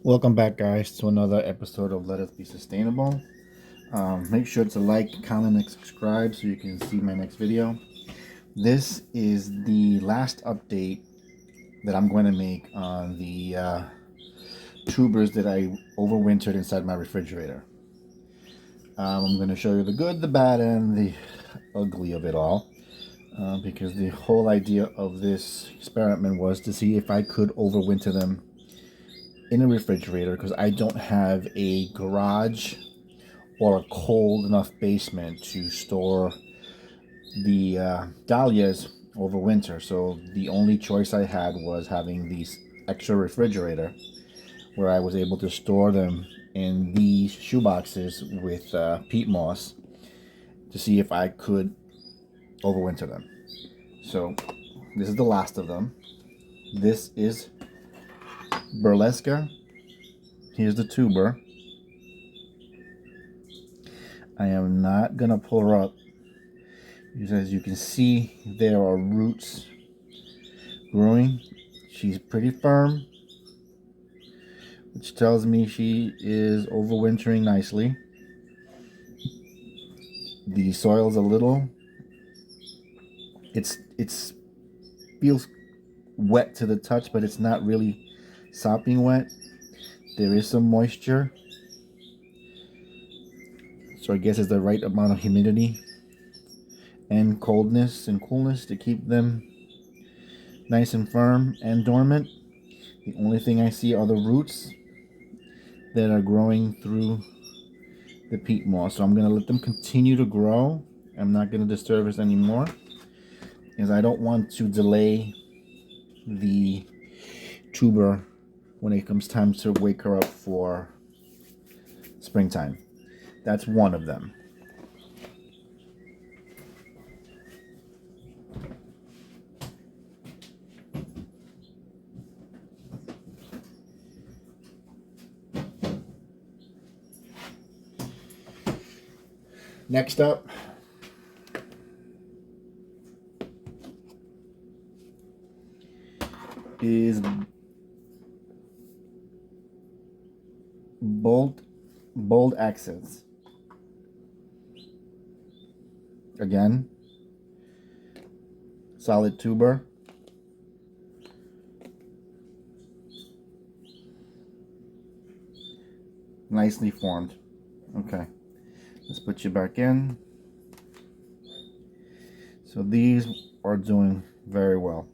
Welcome back, guys, to another episode of Let Us Be Sustainable. Make sure to like, comment, and subscribe so you can see my next video. This is the last update that I'm going to make on the tubers that I overwintered inside my refrigerator. I'm going to show you the good, the bad, and the ugly of it all. Because the whole idea of this experiment was to see if I could overwinter them in a refrigerator, because I don't have a garage or a cold enough basement to store the dahlias over winter. So the only choice I had was having these extra refrigerator where I was able to store them in these shoeboxes with peat moss to see if I could overwinter them. So this is the last of them. This is Burlesca. Here's the tuber. I am not gonna pull her up because, as you can see, there are roots growing. She's pretty firm, which tells me she is overwintering nicely. The soil's a little, it's feels wet to the touch, but it's not really sopping wet. There is some moisture, so I guess it's the right amount of humidity and coldness and coolness to keep them nice and firm and dormant. The only thing I see are the roots that are growing through the peat moss. So I'm going to let them continue to grow. I'm not going to disturb this anymore, because I don't want to delay the tuber when it comes time to wake her up for springtime. That's one of them. Next up is bold accents. Again, solid tuber. Nicely formed. Okay, let's put you back in. So these are doing very well.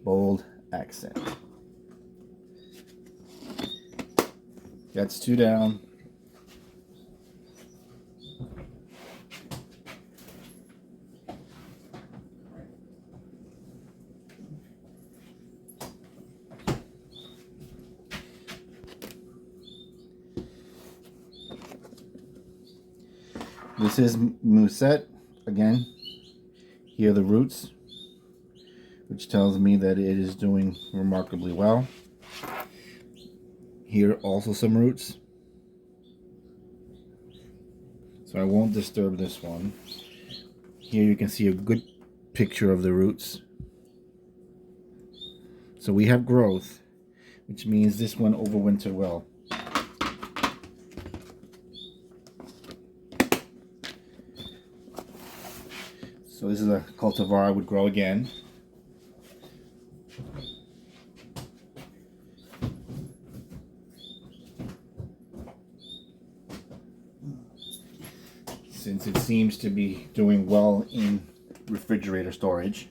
Bold accent. That's two down. This is Musette. Again, here are the roots, which tells me that it is doing remarkably well. Here also some roots. So I won't disturb this one. Here you can see a good picture of the roots. So we have growth, which means this one overwintered well. So this is a cultivar I would grow again. Since it seems to be doing well in refrigerator storage.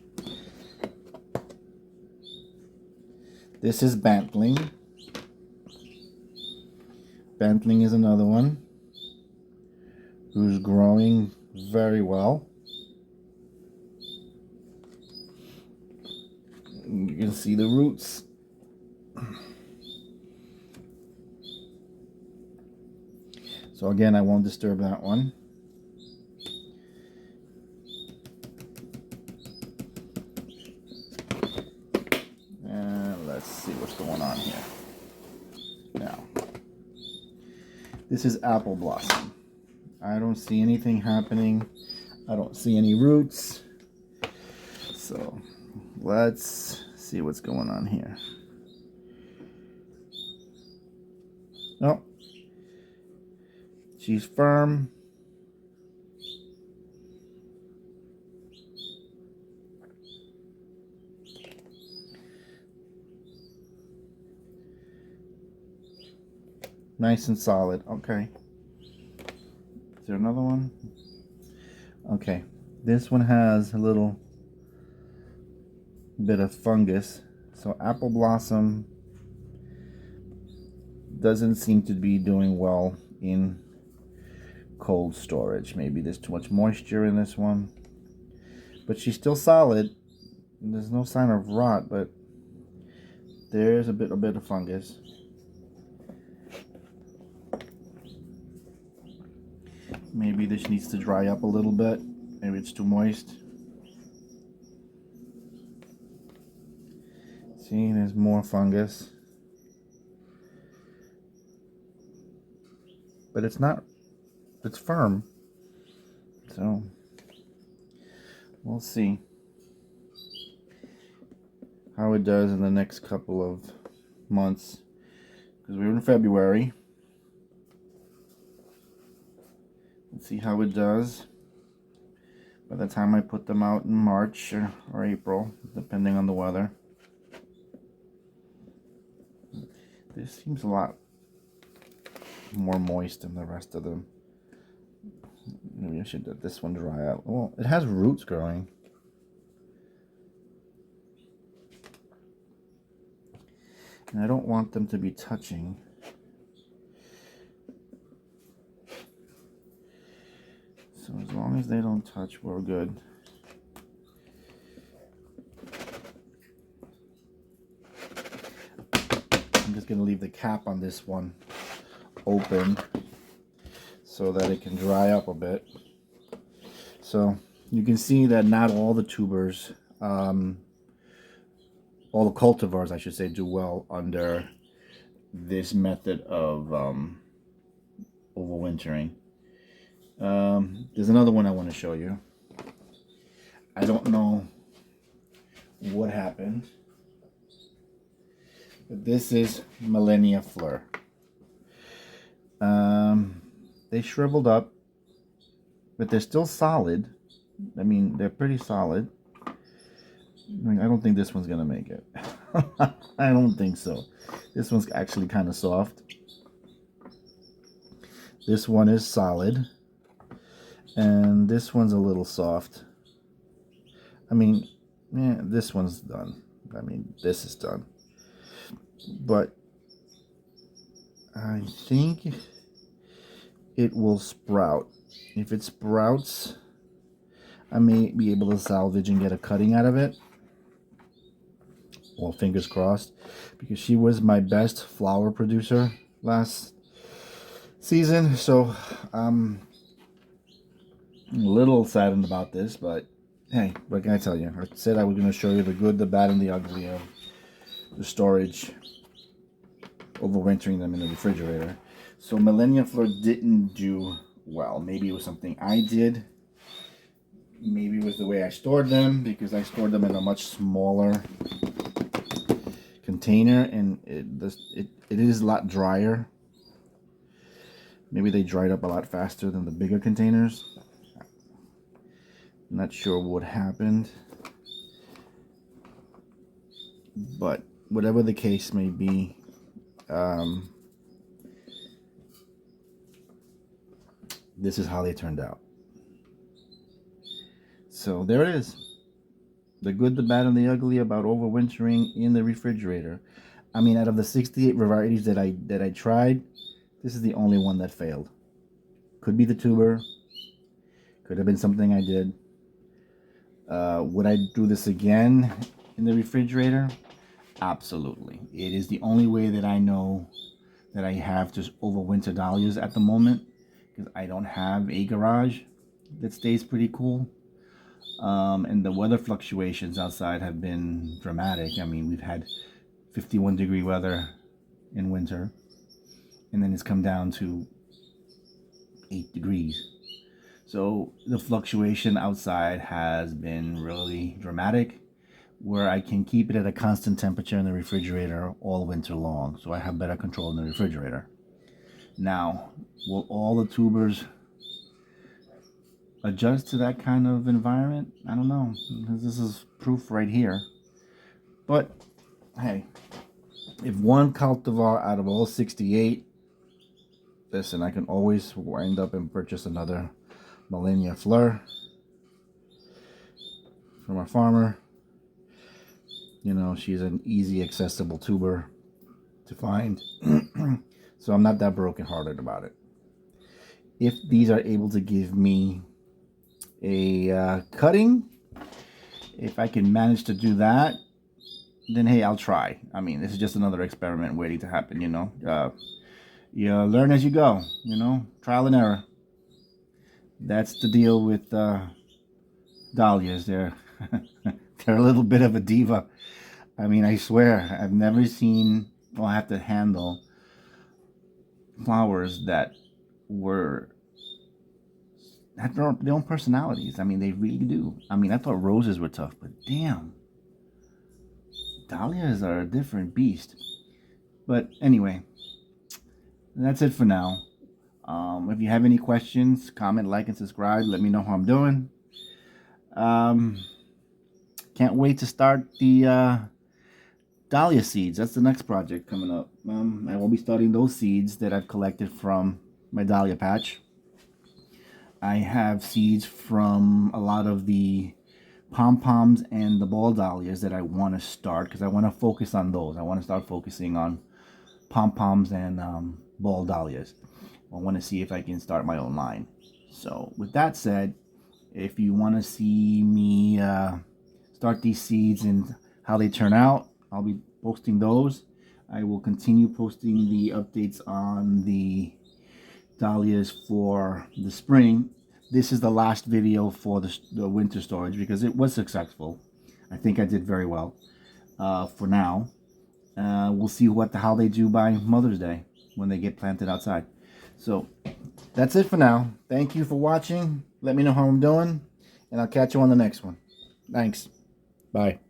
This is Bantling. Bantling is another one who's growing very well. You can see the roots. So again, I won't disturb that one. And let's see what's going on here. Now, this is Apple Blossom. I don't see anything happening. I don't see any roots. So let's see what's going on here. Oh, she's firm. Nice and solid. Okay. Is there another one? Okay. This one has a little bit of fungus. So apple blossom doesn't seem to be doing well in cold storage. Maybe there's too much moisture in this one. But she's still solid. There's no sign of rot, but there's a bit of fungus. Maybe this needs to dry up a little bit. Maybe it's too moist. See, there's more fungus. But it's not, it's firm. So, we'll see how it does in the next couple of months. Because we're in February. Let's see how it does by the time I put them out in March or April, depending on the weather. This seems a lot more moist than the rest of them. Maybe I should let this one dry out. Well, it has roots growing. And I don't want them to be touching. So as long as they don't touch, we're good. I'm just going to leave the cap on this one open so that it can dry up a bit. So you can see that not all the tubers, all the cultivars, I should say, do well under this method of overwintering. There's another one I want to show you. I don't know what happened, but this is Millennia Fleur. They shriveled up, but they're still solid. I mean, they're pretty solid. I mean, I don't think this one's gonna make it. I don't think so. This one's actually kind of soft. This one is solid. And this one's a little soft. I mean, yeah, this one's done. I mean, this is done. But I think it will sprout. If it sprouts, I may be able to salvage and get a cutting out of it. Well, fingers crossed, because she was my best flower producer last season. So I'm a little saddened about this, but hey, what can I tell you? I said I was going to show you the good, the bad, and the ugly of the storage, overwintering them in the refrigerator. So Millennia Fleur didn't do well. Maybe it was something I did. Maybe it was the way I stored them, because I stored them in a much smaller container, and it is a lot drier. Maybe they dried up a lot faster than the bigger containers. Not sure what happened, but whatever the case may be, this is how they turned out. So there it is. The good, the bad, and the ugly about overwintering in the refrigerator. I mean, out of the 68 varieties that I tried, this is the only one that failed. Could be the tuber. Could have been something I did. Would I do this again in the refrigerator? Absolutely. It is the only way that I know that I have to overwinter dahlias at the moment, because I don't have a garage that stays pretty cool. And the weather fluctuations outside have been dramatic. I mean, we've had 51-degree weather in winter, and then it's come down to 8 degrees. So the fluctuation outside has been really dramatic, where I can keep it at a constant temperature in the refrigerator all winter long, so I have better control in the refrigerator. Now, will all the tubers adjust to that kind of environment? I don't know. This is proof right here. But hey, if one cultivar out of all 68, listen, I can always wind up and purchase another Millenia Fleur from our farmer. You know, she's an easy accessible tuber to find. So I'm not that brokenhearted about it. If these are able to give me a cutting, if I can manage to do that, then hey, I'll try. I mean, this is just another experiment waiting to happen, you know. You learn as you go, you know, trial and error. That's the deal with dahlias. They're they're a little bit of a diva. I mean, I swear, I've never seen, well, I have to handle flowers that have their own personalities. I mean, they really do. I mean, I thought roses were tough, but damn, dahlias are a different beast. But anyway, that's it for now. If you have any questions, comment, like, and subscribe. Let me know how I'm doing. Can't wait to start the Dahlia seeds. That's the next project coming up. I will be starting those seeds that I've collected from my Dahlia patch. I have seeds from a lot of the pom-poms and the ball dahlias that I want to start, because I want to focus on those. I want to start focusing on pom-poms and ball dahlias. I want to see if I can start my own line. So with that said, if you want to see me start these seeds and how they turn out, I'll be posting those. I will continue posting the updates on the dahlias for the spring. This is the last video for the winter storage because it was successful. I think I did very well for now. We'll see how they do by Mother's Day when they get planted outside. So that's it for now. Thank you for watching. Let me know how I'm doing, and I'll catch you on the next one. Thanks. Bye.